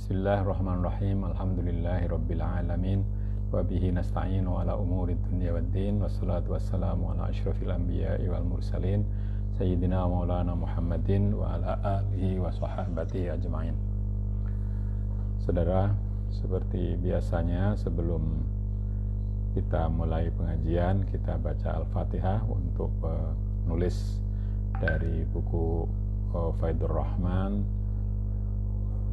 Bismillahirrahmanirrahim. Alhamdulillahirabbil alamin. Wa bihi nasta'inu ala umuri dunya waddin. Wassalatu wassalamu ala asyrafil anbiya'i wal mursalin sayyidina maulana Muhammadin wa ala alihi wa sahbihi ajma'in. Saudara, seperti biasanya sebelum kita mulai pengajian, kita baca Al-Fatihah untuk penulis dari buku Faidur Rahman,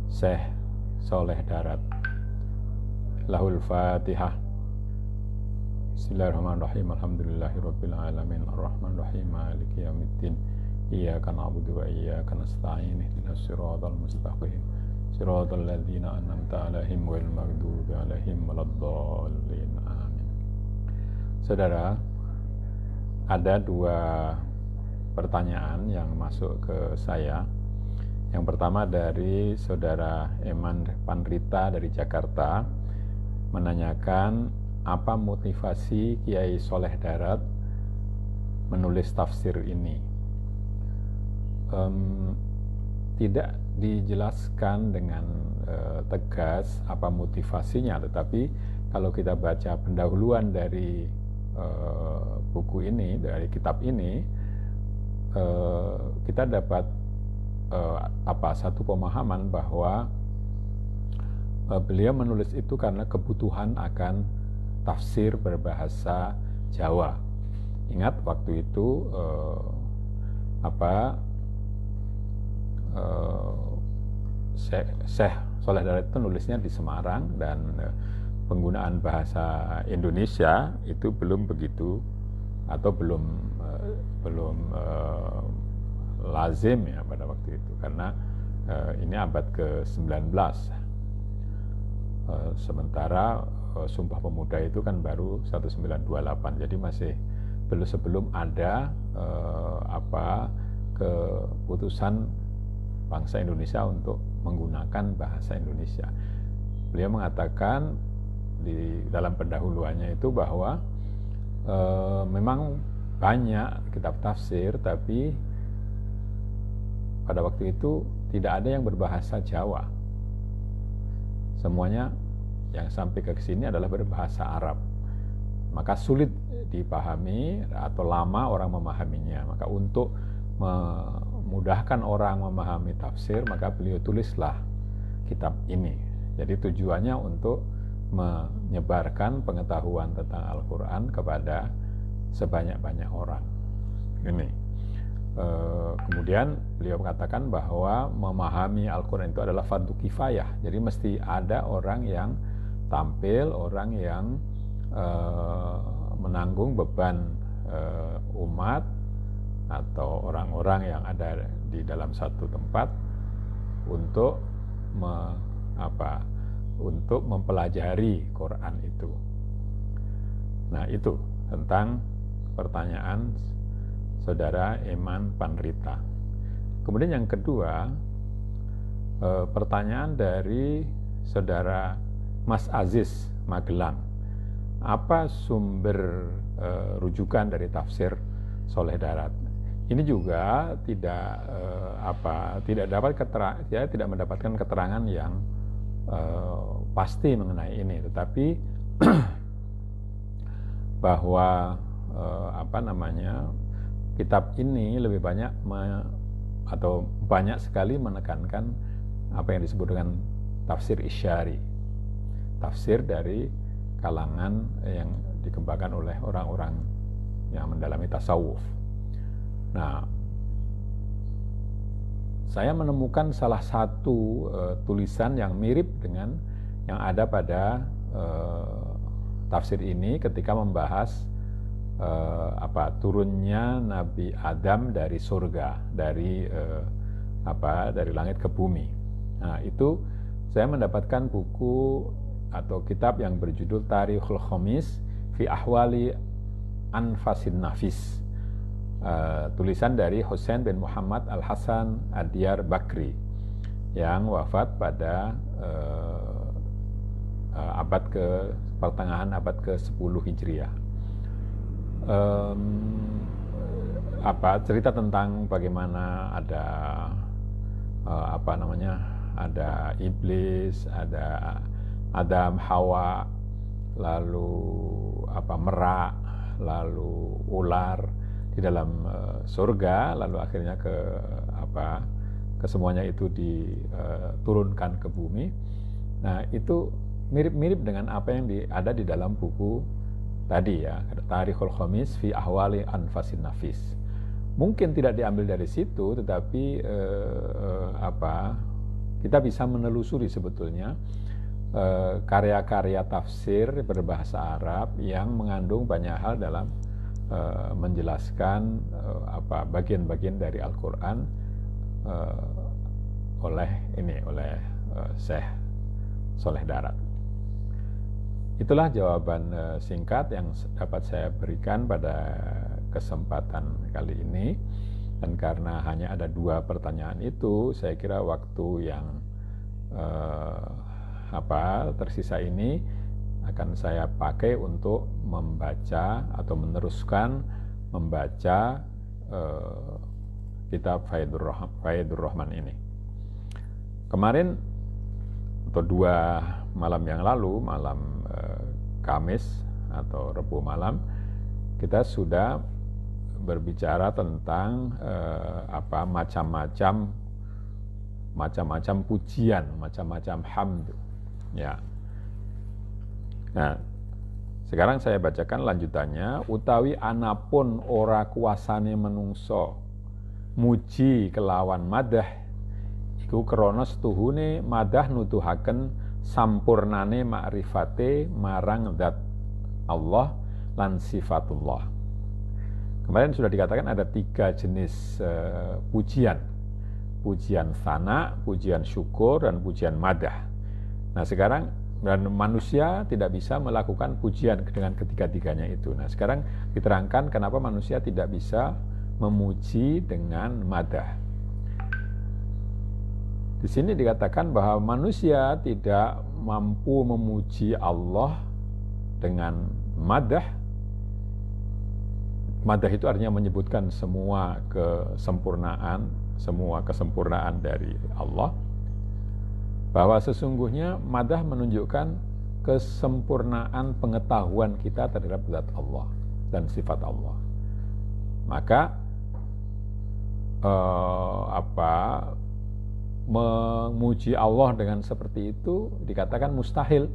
Syekh Soleh Darat. Lahul Fatihah. Bismillahirrahmanirrahim. Alhamdulillahirabbil alamin. Arrahmanirrahim. Maliki yaumiddin. Iyyaka na'budu wa iyyaka nasta'in. Ihdinas siratal mustaqim. Siratal ladzina an'amta 'alaihim ghairil maghdubi 'alaihim waladdallin. Amin. Saudara, ada dua pertanyaan yang masuk ke saya. Yang pertama dari saudara Eman Panrita dari Jakarta, menanyakan apa motivasi Kiai Soleh Darat menulis tafsir ini. Tidak dijelaskan dengan tegas apa motivasinya, tetapi kalau kita baca pendahuluan dari buku ini, dari kitab ini, kita dapat satu pemahaman bahwa beliau menulis itu karena kebutuhan akan tafsir berbahasa Jawa. Ingat waktu itu Syekh Soleh Darat itu nulisnya di Semarang, dan penggunaan bahasa Indonesia itu belum begitu atau belum lazim ya pada waktu itu, karena ini abad ke-19. Sementara Sumpah Pemuda itu kan baru 1928, jadi masih sebelum ada keputusan bangsa Indonesia untuk menggunakan bahasa Indonesia. Beliau mengatakan di dalam pendahuluannya itu bahwa memang banyak kitab tafsir, tapi pada waktu itu tidak ada yang berbahasa Jawa. Semuanya yang sampai ke sini adalah berbahasa Arab. Maka sulit dipahami atau lama orang memahaminya. Maka untuk memudahkan orang memahami tafsir, maka beliau tulislah kitab ini. Jadi tujuannya untuk menyebarkan pengetahuan tentang Al-Quran kepada sebanyak-banyak orang. Ini. Kemudian beliau mengatakan bahwa memahami Al-Quran itu adalah fardu kifayah. Jadi mesti ada orang yang tampil, orang yang menanggung beban umat atau orang-orang yang ada di dalam satu tempat untuk untuk mempelajari Quran itu. Nah, itu tentang pertanyaan saudara Eman Panrita. Kemudian yang kedua, pertanyaan dari saudara Mas Aziz Magelang. Apa sumber rujukan dari tafsir Soleh Darat? Ini juga tidak mendapatkan keterangan yang pasti mengenai ini, tetapi bahwa kitab ini lebih banyak banyak sekali menekankan apa yang disebut dengan tafsir isyari, tafsir dari kalangan yang dikembangkan oleh orang-orang yang mendalami tasawuf. Nah, saya menemukan salah satu tulisan yang mirip dengan yang ada pada tafsir ini ketika membahas turunnya Nabi Adam dari surga, dari langit ke bumi. Nah, itu saya mendapatkan buku atau kitab yang berjudul Tarikhul Khamis fi Ahwali Anfasin Nafis, tulisan dari Husain bin Muhammad Al-Hasan Ad-Diyar Bakri yang wafat pada pertengahan abad ke-10 Hijriah. Cerita tentang bagaimana ada ada iblis, ada Adam, Hawa, lalu merak, lalu ular di dalam surga, lalu akhirnya ke semuanya itu diturunkan ke bumi. Nah, itu mirip-mirip dengan apa yang ada di dalam buku tadi ya, Tarikhul Khamis fi Ahwali Anfasin Nafis. Mungkin tidak diambil dari situ, tetapi kita bisa menelusuri sebetulnya karya-karya tafsir berbahasa Arab yang mengandung banyak hal dalam menjelaskan bagian-bagian dari Al-Quran oleh Syekh Soleh Darat. Itulah jawaban singkat yang dapat saya berikan pada kesempatan kali ini. Dan karena hanya ada 2 pertanyaan itu, saya kira waktu yang tersisa ini akan saya pakai untuk membaca atau meneruskan membaca kitab Faidur Rahman ini. Kemarin atau 2 malam yang lalu, malam Kamis atau Rabu malam, kita sudah berbicara tentang macam-macam pujian, macam-macam hamd. Ya. Nah, sekarang saya bacakan lanjutannya. Utawi anapun ora kuasane menungso muji kelawan madah, iku krana setuhune madah nuduhaken sampurnane makrifate marang zat Allah lan sifatullah. Kemarin sudah dikatakan ada 3 jenis pujian. Pujian sana, pujian syukur, dan pujian madah. Nah, sekarang dan manusia tidak bisa melakukan pujian dengan ketiga-tiganya itu. Nah, sekarang diterangkan kenapa manusia tidak bisa memuji dengan madah. Di sini dikatakan bahwa manusia tidak mampu memuji Allah dengan madah. Madah itu artinya menyebutkan semua kesempurnaan dari Allah. Bahwa sesungguhnya madah menunjukkan kesempurnaan pengetahuan kita terhadap zat Allah dan sifat Allah. Maka memuji Allah dengan seperti itu dikatakan mustahil.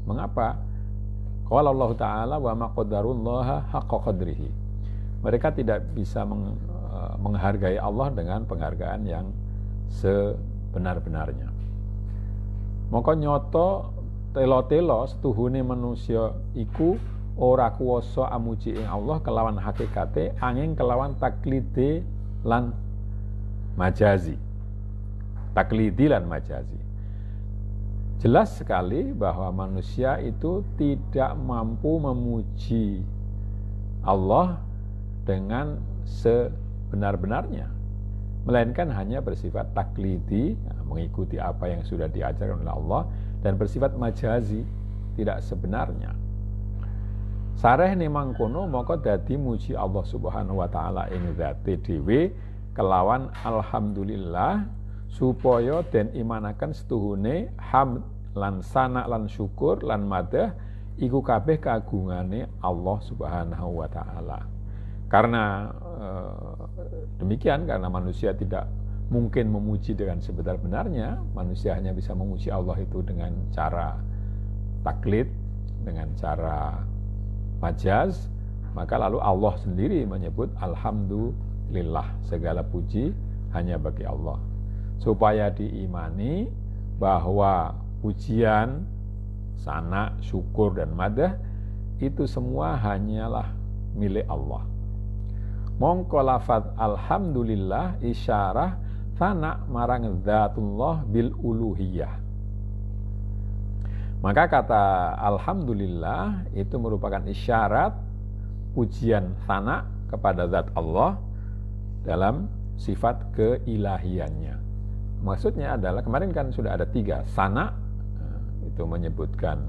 Mengapa? Qala Allah Ta'ala wa ma qadarullaha haqqa qadrihi. Mereka tidak bisa menghargai Allah dengan penghargaan yang sebenar-benarnya. Maka nyoto telo-telo setuhune manusia iku ora kuwasa amuji ing Allah kelawan hakikate angin kelawan taklide lan majazi. Taklidi lan majazi. Jelas sekali bahwa manusia itu tidak mampu memuji Allah dengan sebenar-benarnya, melainkan hanya bersifat taklidi, mengikuti apa yang sudah diajarkan oleh Allah, dan bersifat majazi, tidak sebenarnya. Sareh ni mangkono maka dadi muji Allah Subhanahu wa taala ing zate dhewe kelawan alhamdulillah, supaya den imanaken setuhune hamd lan sana lan syukur lan madah iku kabeh kagungane Allah Subhanahu wa taala. Karena demikian, karena manusia tidak mungkin memuji dengan sebenar-benarnya, manusia hanya bisa memuji Allah itu dengan cara taklid, dengan cara majaz, maka lalu Allah sendiri menyebut alhamdulillah, segala puji hanya bagi Allah. Supaya diimani bahwa pujian, sana, syukur, dan madah itu semua hanyalah milik Allah. Mongko lafadz alhamdulillah isyarah sana marang dzatullah bil uluhiyah. Maka kata alhamdulillah itu merupakan isyarat pujian sana kepada zat Allah dalam sifat keilahiannya. Maksudnya adalah, kemarin kan sudah ada 3 sana, itu menyebutkan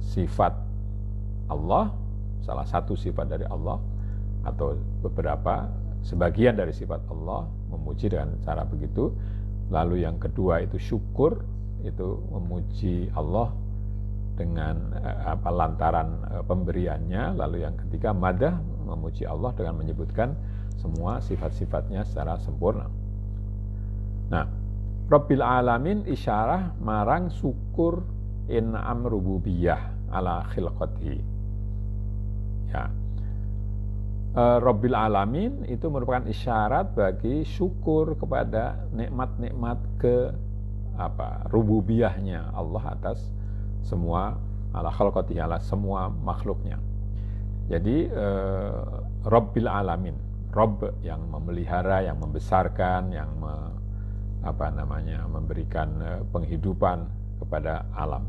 sifat Allah, salah satu sifat dari Allah, atau sebagian dari sifat Allah, memuji dengan cara begitu. Lalu yang kedua itu syukur, itu memuji Allah dengan lantaran pemberiannya. Lalu yang ketiga madah, memuji Allah dengan menyebutkan semua sifat-sifatnya secara sempurna. Nah, Rabbil Alamin isyarah marang syukur in'am rububiyah ala khilqatihi. Ya. Rabbil Alamin itu merupakan isyarat bagi syukur kepada nikmat-nikmat rububiyahnya Allah atas semua ala khalqatihi, ala semua makhluknya. Jadi Rabbil Alamin, Rabb yang memelihara, yang membesarkan, yang memberikan penghidupan kepada alam.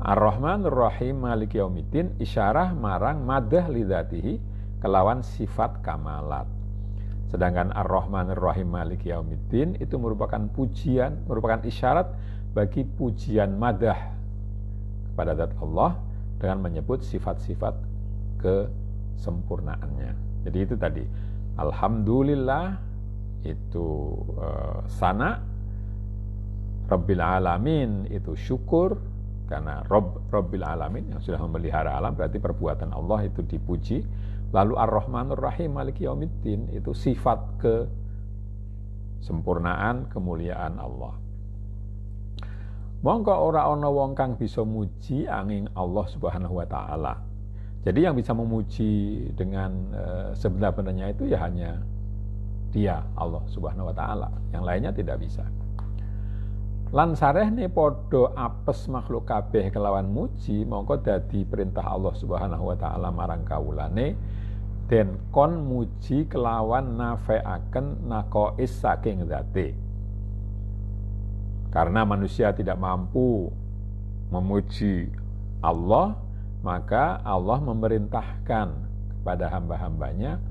Ar-Rahman Ar-Rahim Maliki Yaumiddin isyarah marang madah lidzatihi kelawan sifat kamalat. Sedangkan Ar-Rahman Ar-Rahim Maliki Yaumiddin itu merupakan pujian, merupakan isyarat bagi pujian madah kepada zat Allah dengan menyebut sifat-sifat kesempurnaannya. Jadi itu tadi, alhamdulillah itu sana, Rabbil Alamin itu syukur, karena Rabbil Alamin yang sudah memelihara alam, berarti perbuatan Allah itu dipuji. Lalu Ar-Rahman Ar-Rahim Maliki Yaumiddin itu sifat kesempurnaan, kemuliaan Allah. Mongko ora ana wong kang bisa muji angin Allah Subhanahu wa taala. Jadi yang bisa memuji dengan sebenar-benarnya itu ya hanya Dia, Allah Subhanahu wa taala. Yang lainnya tidak bisa. Lan sarehne padha apes makhluk kabeh kelawan muji, mongko dadi perintah Allah Subhanahu wa taala marang kawulane den kon muji kelawan nafeaken naqais saking zate. Karena manusia tidak mampu memuji Allah, maka Allah memerintahkan kepada hamba-hambanya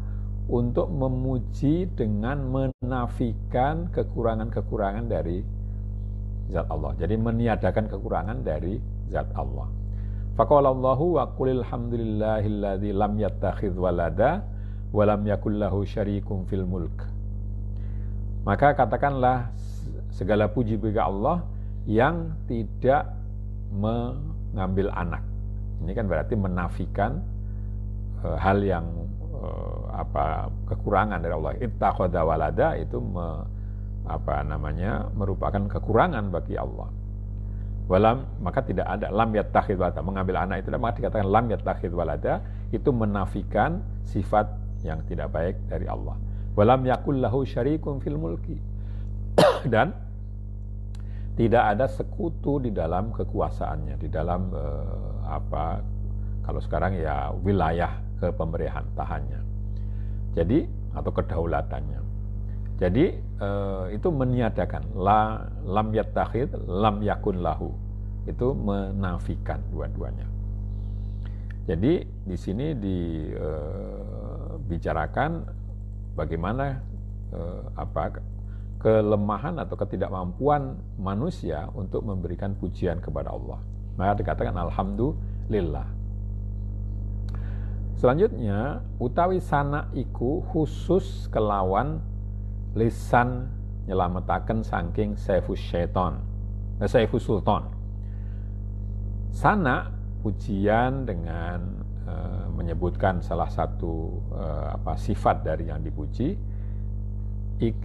untuk memuji dengan menafikan kekurangan-kekurangan dari zat Allah. Jadi meniadakan kekurangan dari zat Allah. Faqala Allahu wa qulil hamdulillahilladzi lam yattakhidz walada wa lam yakul lahu syarikun fil mulk. Maka katakanlah segala puji bagi Allah yang tidak mengambil anak. Ini kan berarti menafikan hal yang kekurangan dari Allah. Ittakhadha walada itu merupakan kekurangan bagi Allah. Maka tidak ada lam yattakhidz walada, mengambil anak itu, maka dikatakan lam yattakhidz walada itu menafikan sifat yang tidak baik dari Allah. Walam yakul lahu syarikun fil mulki, dan tidak ada sekutu di dalam kekuasaannya, di dalam kalau sekarang ya wilayah kepemerintahannya. Jadi atau kedaulatannya. Jadi itu meniadakan lam yattakhidz, lam yakun lahu, itu menafikan dua-duanya. Jadi di sini dibicarakan bagaimana kelemahan atau ketidakmampuan manusia untuk memberikan pujian kepada Allah. Maka dikatakan alhamdulillah. Selanjutnya, utawi sana iku khusus kelawan lisan nyelametaken saking saifus sultan. Sana pujian dengan menyebutkan salah satu sifat dari yang dipuji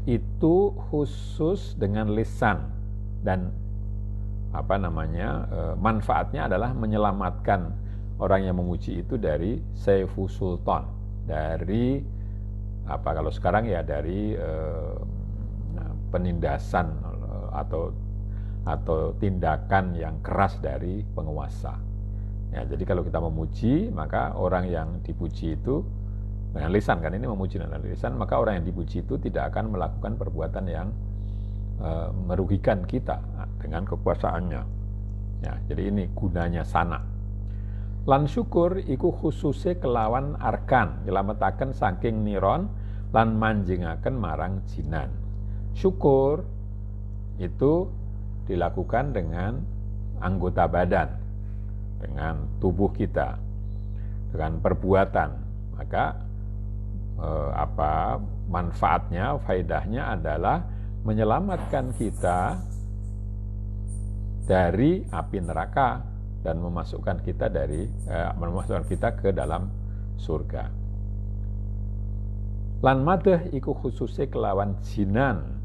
itu khusus dengan lisan, dan manfaatnya adalah menyelamatkan orang yang memuji itu dari saifus sultan, dari kalau sekarang ya dari penindasan atau tindakan yang keras dari penguasa. Ya, jadi kalau kita memuji, maka orang yang dipuji itu dengan lisan, kan ini memuji dengan lisan, maka orang yang dipuji itu tidak akan melakukan perbuatan yang merugikan kita dengan kekuasaannya. Ya, jadi ini gunanya sana. Lan syukur iku khususe kelawan arkan nyelametaken saking niron lan manjingaken marang jinan. Syukur itu dilakukan dengan anggota badan, dengan tubuh kita, dengan perbuatan. Maka manfaatnya, faedahnya adalah menyelamatkan kita dari api neraka dan memasukkan kita ke dalam surga. Lan madeh iku khususe kelawan jinan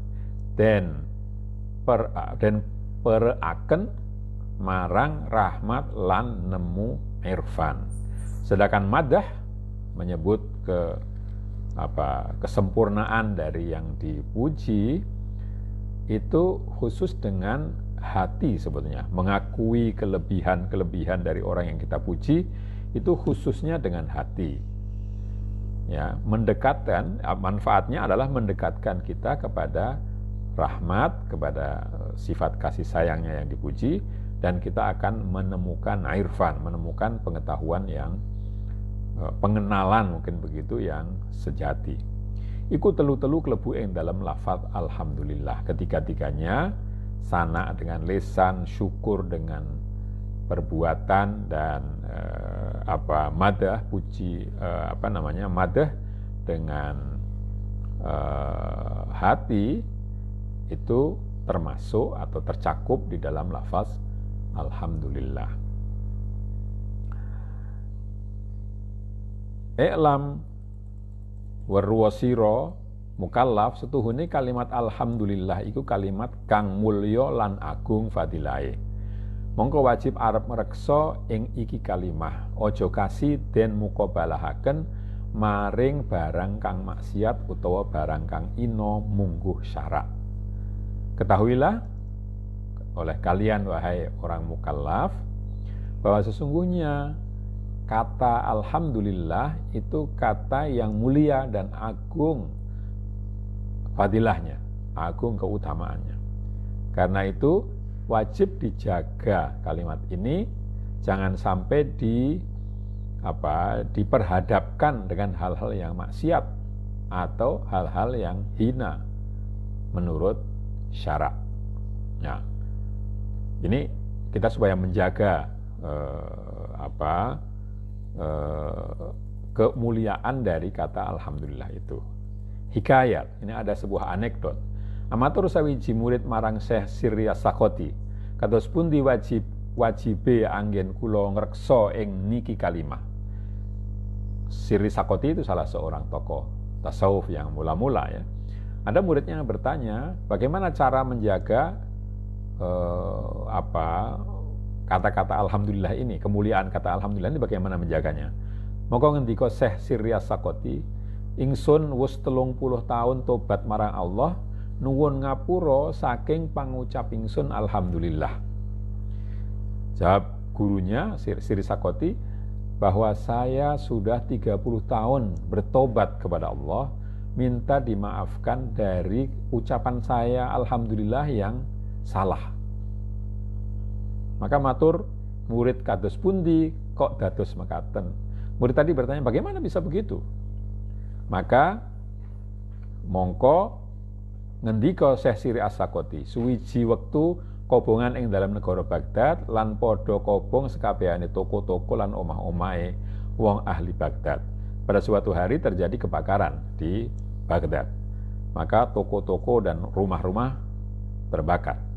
dan peraken marang rahmat lan nemu irfan. Sedangkan madah menyebut kesempurnaan dari yang dipuji, itu khusus dengan hati sebetulnya. Mengakui kelebihan-kelebihan dari orang yang kita puji itu khususnya dengan hati. Ya, manfaatnya adalah mendekatkan kita kepada rahmat, kepada sifat kasih sayangnya yang dipuji, dan kita akan menemukan irfan, menemukan pengetahuan yang pengenalan mungkin begitu yang sejati. Iku telu-telu klebu ing dalam lafaz alhamdulillah, ketiga-tiganya sana dengan lisan, syukur dengan perbuatan, dan madah puji madah dengan hati, itu termasuk atau tercakup di dalam lafaz alhamdulillah. I'lam warwasiro mukallaf setuhune kalimat alhamdulillah iku kalimat kang mulya lan agung fadilahe. Mongko wajib arep ngreksa ing iki kalimah, aja kasih den mukabalahaken maring barang kang maksiat utawa barang kang ino mungguh syarak. Ketahuilah oleh kalian wahai orang mukallaf bahwa sesungguhnya kata alhamdulillah itu kata yang mulia dan agung fadilahnya, agung keutamaannya. Karena itu wajib dijaga kalimat ini, jangan sampai diperhadapkan dengan hal-hal yang maksiat atau hal-hal yang hina menurut syarak. Nah, ini kita supaya menjaga kemuliaan dari kata alhamdulillah itu. Hikayat, ini ada sebuah anekdot. Amatur sawiji murid marang Syekh Sirri As-Sakhoti, kados pundi wajibe anggen kula ngreksa ing niki kalimah. Sirri Sakhoti itu salah seorang tokoh tasawuf yang mula-mula ya. Ada muridnya yang bertanya, bagaimana cara menjaga kata-kata alhamdulillah ini, kemuliaan kata alhamdulillah ini bagaimana menjaganya? Maka ngendika Syekh Sirri As-Sakhoti, ingsun wis 30 tahun tobat marang Allah, nuwun ngapura saking pangucap ingsun alhamdulillah. Jawab gurunya Sirri Sakhoti bahwa saya sudah 30 tahun bertobat kepada Allah, minta dimaafkan dari ucapan saya alhamdulillah yang salah. Maka matur murid kados pundi kok dados mekaten. Murid tadi bertanya, bagaimana bisa begitu? Maka mongko ngendika Syekh Sirri As-Sakhoti, suwiji wektu kobongan ing dalam negara Baghdad lan padha kobong sekabehane toko-toko lan omah-omahe wong ahli Baghdad. Pada suatu hari terjadi kebakaran di Baghdad. Maka toko-toko dan rumah-rumah terbakar.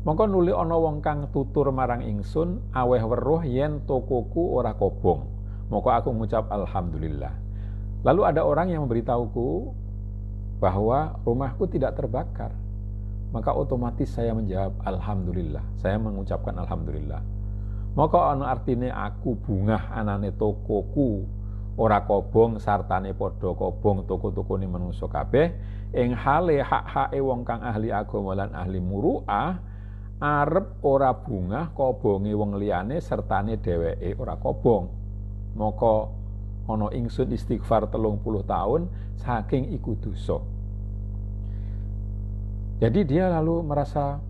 Mongko nuli ana wong kang tutur marang ingsun, aweh weruh yen tokoku ora kobong. Mongko aku ngucap alhamdulillah. Lalu ada orang yang memberitahuku bahwa rumahku tidak terbakar. Maka otomatis saya menjawab alhamdulillah. Saya mengucapkan alhamdulillah. Maka ana artine aku bungah anane tokoku ora kobong sartane padha kobong toko-tokone manungsa kabeh ing hale hak-hake wong kang ahli agama lan ahli muru'ah arep ora bungah kobonge wong liyane sertane dheweke ora kobong. Maka ana ingsun istighfar 30 tahun saking iku dosa. Jadi dia lalu merasa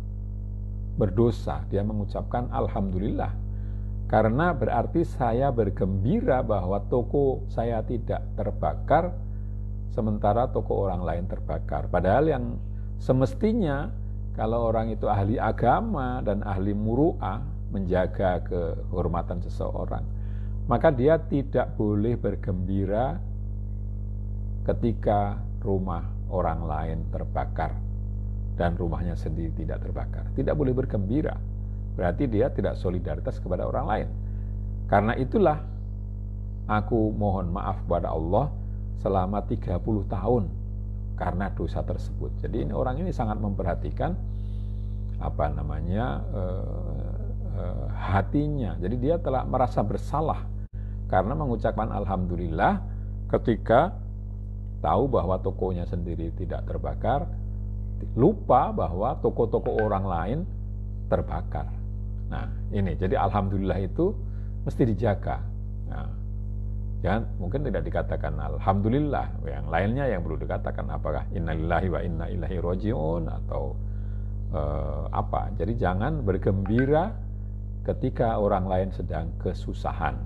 berdosa, dia mengucapkan alhamdulillah. Karena berarti saya bergembira bahwa toko saya tidak terbakar sementara toko orang lain terbakar. Padahal yang semestinya kalau orang itu ahli agama dan ahli muru'ah, menjaga kehormatan seseorang, maka dia tidak boleh bergembira ketika rumah orang lain terbakar. dan rumahnya sendiri tidak terbakar. Tidak boleh bergembira. Berarti dia tidak solidaritas kepada orang lain. Karena itulah aku mohon maaf kepada Allah selama 30 tahun karena dosa tersebut. Jadi orang ini sangat memperhatikan hatinya. Jadi dia telah merasa bersalah karena mengucapkan alhamdulillah ketika tahu bahwa tokonya sendiri tidak terbakar, lupa bahwa toko-toko orang lain terbakar. Nah, ini jadi alhamdulillah itu mesti dijaga. Nah, jangan mungkin tidak dikatakan alhamdulillah, yang lainnya yang perlu dikatakan apakah innalillahi wa inna ilaihi rajiun atau apa. Jadi jangan bergembira ketika orang lain sedang kesusahan.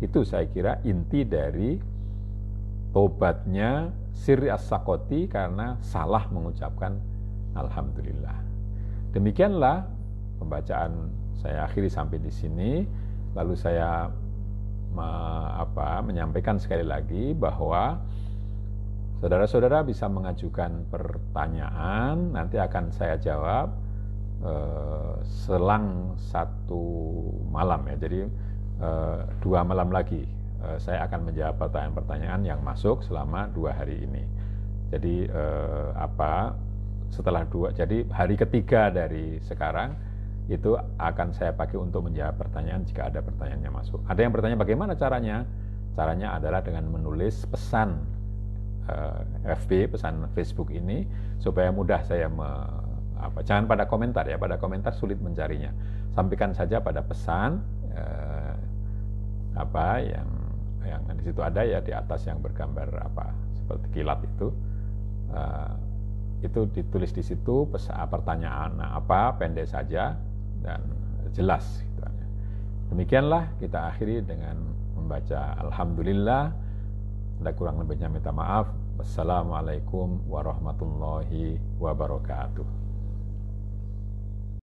Itu saya kira inti dari tobatnya Sirri As-Sakoti karena salah mengucapkan alhamdulillah. Demikianlah pembacaan saya akhiri sampai di sini. Lalu saya menyampaikan sekali lagi bahwa saudara-saudara bisa mengajukan pertanyaan, nanti akan saya jawab selang 1 malam ya. Jadi 2 malam lagi saya akan menjawab pertanyaan-pertanyaan yang masuk selama 2 hari ini. Jadi setelah jadi hari ketiga dari sekarang itu akan saya pakai untuk menjawab pertanyaan jika ada pertanyaannya masuk. Ada yang bertanya bagaimana caranya? Caranya adalah dengan menulis pesan FB, pesan Facebook ini supaya mudah saya jangan pada komentar ya, pada komentar sulit mencarinya. Sampaikan saja pada pesan yang di situ ada ya, di atas yang bergambar seperti kilat itu ditulis di situ pertanyaan pendek saja dan jelas gitu. Demikianlah kita akhiri dengan membaca alhamdulillah. Ada kurang lebihnya minta maaf. Wassalamualaikum warahmatullahi wabarakatuh.